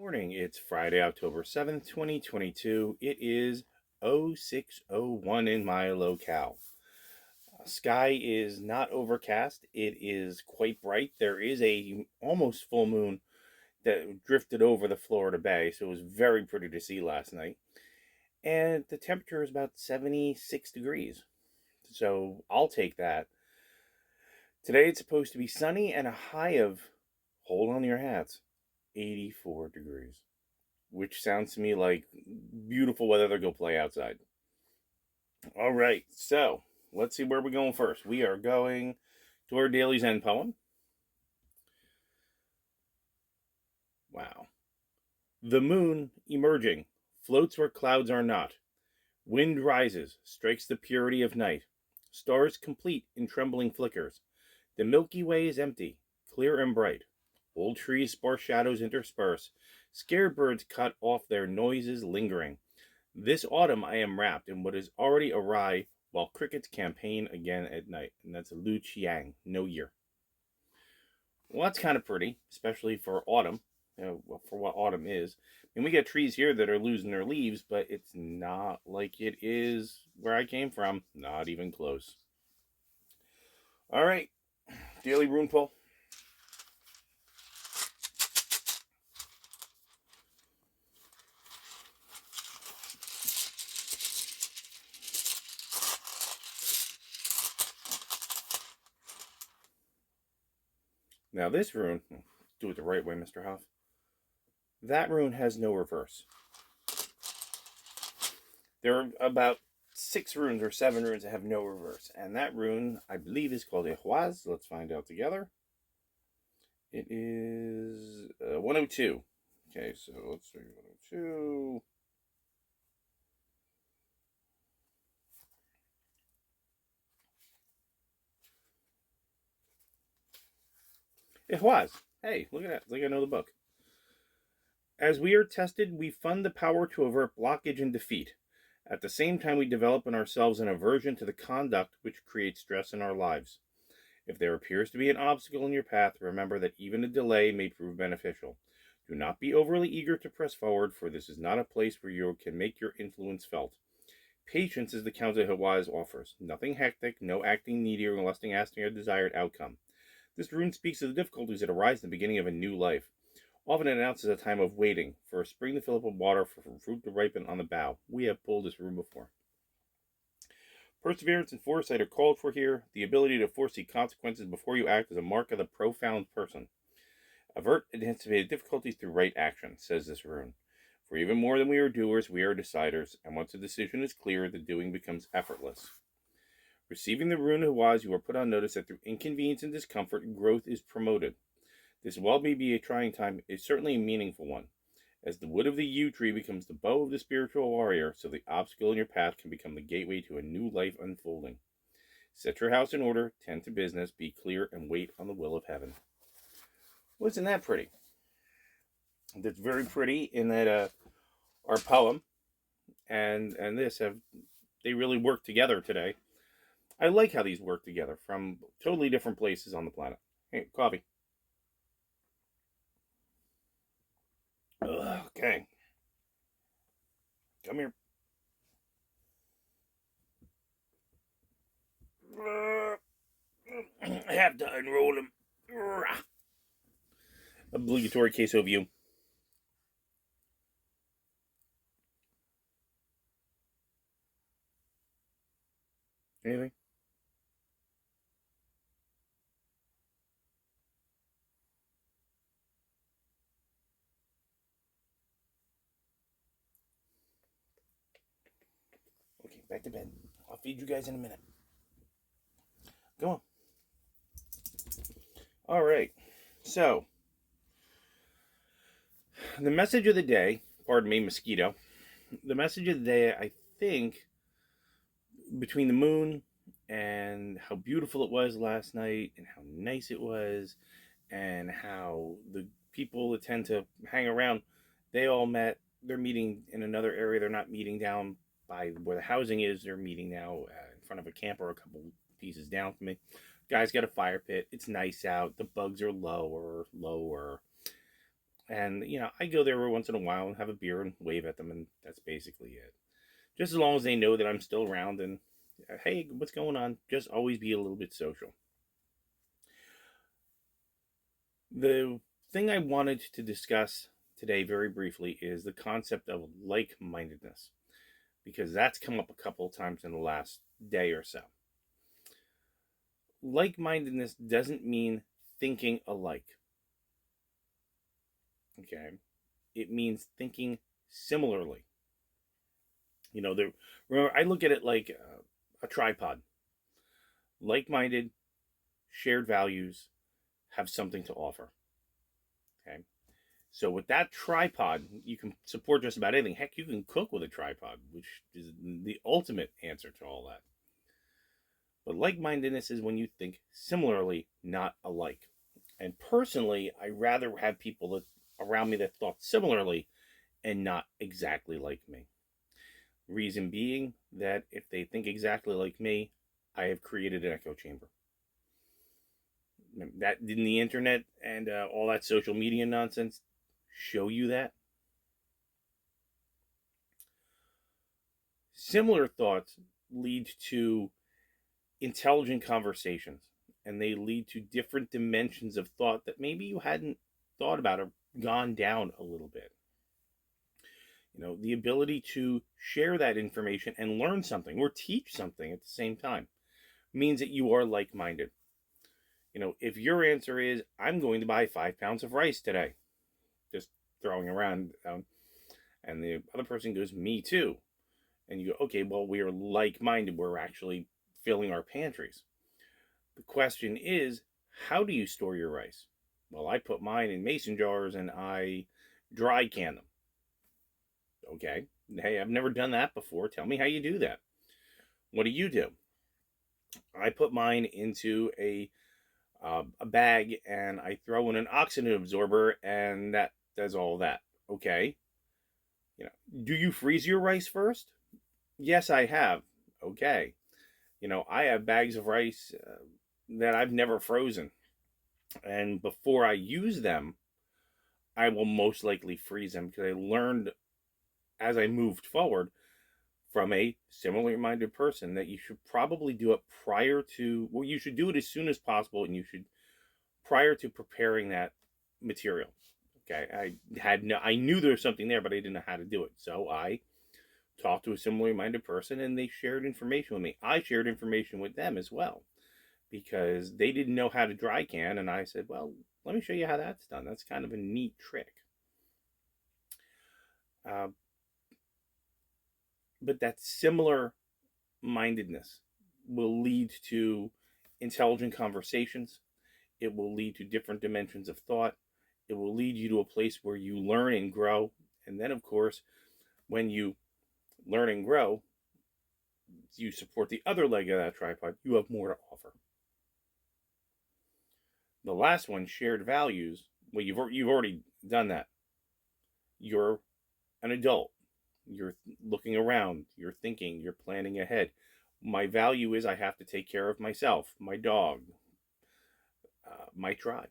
Morning. It's Friday, October 7th, 2022. It is 0601 in my locale. Sky is not overcast. It is quite bright. There is a almost full moon that drifted over the Florida Bay, so it was very pretty to see last night. And the temperature is about 76 degrees. So I'll take that. Today it's supposed to be sunny and a high of, hold on to your hats, 84 degrees. Which sounds to me like beautiful weather to go play outside. All right, so let's see where we're going first. We are going to our daily Zen poem. Wow. The moon, emerging, floats where clouds are not. Wind rises, strikes the purity of night. Stars complete in trembling flickers. The Milky Way is empty, clear and bright. Old trees sparse shadows intersperse. Scared birds cut off their noises lingering. This autumn I am wrapped in what is already awry, while crickets campaign again at night. And that's Lu Chiang, No Year. Well, that's kind of pretty, especially for autumn, for what autumn is. And we get trees here that are losing their leaves, but it's not like it is where I came from. Not even close. All right, daily rune pull. Now this rune, do it the right way, Mr. Huff. That rune has no reverse. There are about 6 runes or 7 runes that have no reverse. And that rune, I believe, is called Ehwaz. Let's find out together. It is 102. Okay, so let's do 102. Ehwaz. Hey, look at that. It's like I know the book. As we are tested, we fund the power to avert blockage and defeat. At the same time, we develop in ourselves an aversion to the conduct which creates stress in our lives. If there appears to be an obstacle in your path, remember that even a delay may prove beneficial. Do not be overly eager to press forward, for this is not a place where you can make your influence felt. Patience is the counsel Hawaz offers. Nothing hectic, no acting needy or lusting after a desired outcome. This rune speaks of the difficulties that arise in the beginning of a new life. Often it announces a time of waiting, for a spring to fill up with water, for fruit to ripen on the bough. We have pulled this rune before. Perseverance and foresight are called for here. The ability to foresee consequences before you act is a mark of the profound person. Avert anticipated difficulties through right action, says this rune. For even more than we are doers, we are deciders, and once a decision is clear, the doing becomes effortless. Receiving the rune Hawaz, you are put on notice that through inconvenience and discomfort, growth is promoted. This, while may be a trying time, is certainly a meaningful one. As the wood of the yew tree becomes the bow of the spiritual warrior, so the obstacle in your path can become the gateway to a new life unfolding. Set your house in order, tend to business, be clear, and wait on the will of heaven. Well, isn't that pretty? That's very pretty in that our poem and this they really work together today. I like how these work together from totally different places on the planet. Hey, coffee. Okay. Come here. I have to unroll him. Obligatory queso view. Anything? Okay, back to bed. I'll feed you guys in a minute. Go on. All right. So, the message of the day, pardon me, mosquito. The message of the day, I think, between the moon and how beautiful it was last night and how nice it was and how the people that tend to hang around, they all met. They're meeting in another area. They're not meeting down by where the housing is. They're meeting now in front of a camper a couple pieces down from me. Guy's got a fire pit. It's nice out. The bugs are lower. And, I go there every once in a while and have a beer and wave at them, and that's basically it. Just as long as they know that I'm still around and, hey, what's going on? Just always be a little bit social. The thing I wanted to discuss today very briefly is the concept of like mindedness, because that's come up a couple of times in the last day or so. Like mindedness doesn't mean thinking alike. Okay. It means thinking similarly. Remember, I look at it like a tripod. Like minded, shared values, have something to offer. Okay. So with that tripod, you can support just about anything. Heck, you can cook with a tripod, which is the ultimate answer to all that. But like-mindedness is when you think similarly, not alike. And personally, I rather have people that around me that thought similarly and not exactly like me. Reason being that if they think exactly like me, I have created an echo chamber. That didn't the internet and all that social media nonsense show you that? Similar thoughts lead to intelligent conversations, and they lead to different dimensions of thought that maybe you hadn't thought about or gone down a little bit. The ability to share that information and learn something or teach something at the same time means that you are like minded. If your answer is, I'm going to buy 5 pounds of rice today, just throwing around, and the other person goes, me too. And you go, okay, well, we are like minded. We're actually filling our pantries. The question is, how do you store your rice? Well, I put mine in mason jars and I dry can them. Okay. Hey, I've never done that before. Tell me how you do that. What do? I put mine into a bag and I throw in an oxygen absorber, and that does all that. Okay. Do you freeze your rice first? Yes, I have. Okay. I have bags of rice that I've never frozen. And before I use them, I will most likely freeze them, because I learned as I moved forward from a similarly minded person that you should probably do it you should do it as soon as possible, and you should prior to preparing that material. Okay. I knew there was something there, but I didn't know how to do it. So I talked to a similarly minded person and they shared information with me. I shared information with them as well, because they didn't know how to dry can. And I said, well, let me show you how that's done. That's kind of a neat trick. Uh, but that similar mindedness will lead to intelligent conversations. It will lead to different dimensions of thought. It will lead you to a place where you learn and grow. And then, of course, when you learn and grow, you support the other leg of that tripod, you have more to offer. The last one, shared values, well, you've already done that. You're an adult. You're looking around. You're thinking. You're planning ahead. My value is I have to take care of myself, my dog, my tribe.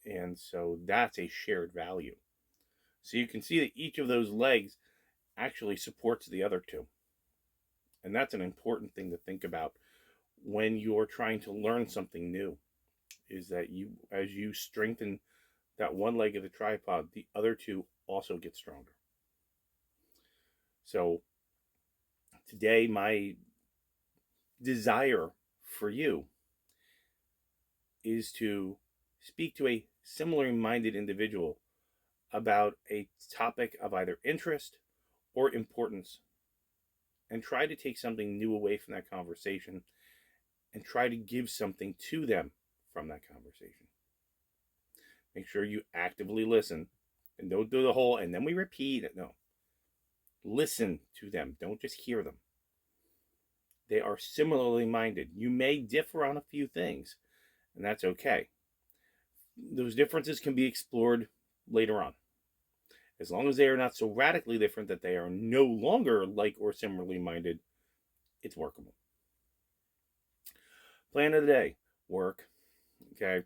And so that's a shared value. So you can see that each of those legs actually supports the other two. And that's an important thing to think about when you're trying to learn something new, is that as you strengthen that one leg of the tripod, the other two also get stronger. So today, my desire for you is to speak to a similarly minded individual about a topic of either interest or importance, and try to take something new away from that conversation and try to give something to them from that conversation. Make sure you actively listen and don't do the whole, and then we repeat it. No. Listen to them. Don't just hear them. They are similarly minded. You may differ on a few things, and that's okay. Those differences can be explored later on. As long as they are not so radically different that they are no longer like or similarly minded, it's workable. Plan of the day, work. Okay.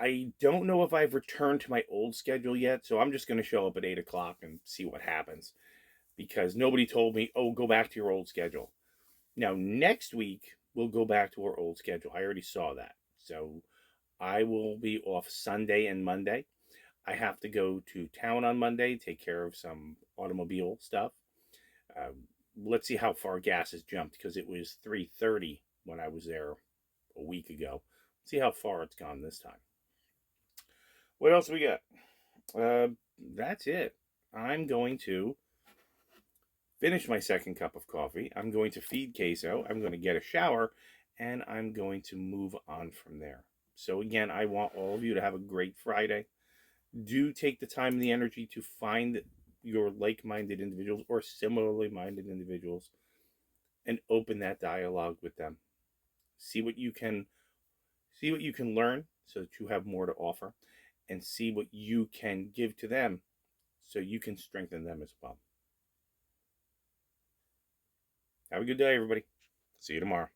I don't know if I've returned to my old schedule yet, so I'm just going to show up at 8 o'clock and see what happens because nobody told me, oh, go back to your old schedule. Now, next week, we'll go back to our old schedule. I already saw that. So I will be off Sunday and Monday. I have to go to town on Monday, take care of some automobile stuff. Let's see how far gas has jumped because it was 3:30 when I was there a week ago. See how far it's gone this time. What else we got? That's it. I'm going to finish my second cup of coffee. I'm going to feed Queso. I'm going to get a shower, and I'm going to move on from there. So, again, I want all of you to have a great Friday. Do take the time and the energy to find your like minded individuals or similarly minded individuals and open that dialogue with them. See what you can learn so that you have more to offer and see what you can give to them so you can strengthen them as well. Have a good day, everybody. See you tomorrow.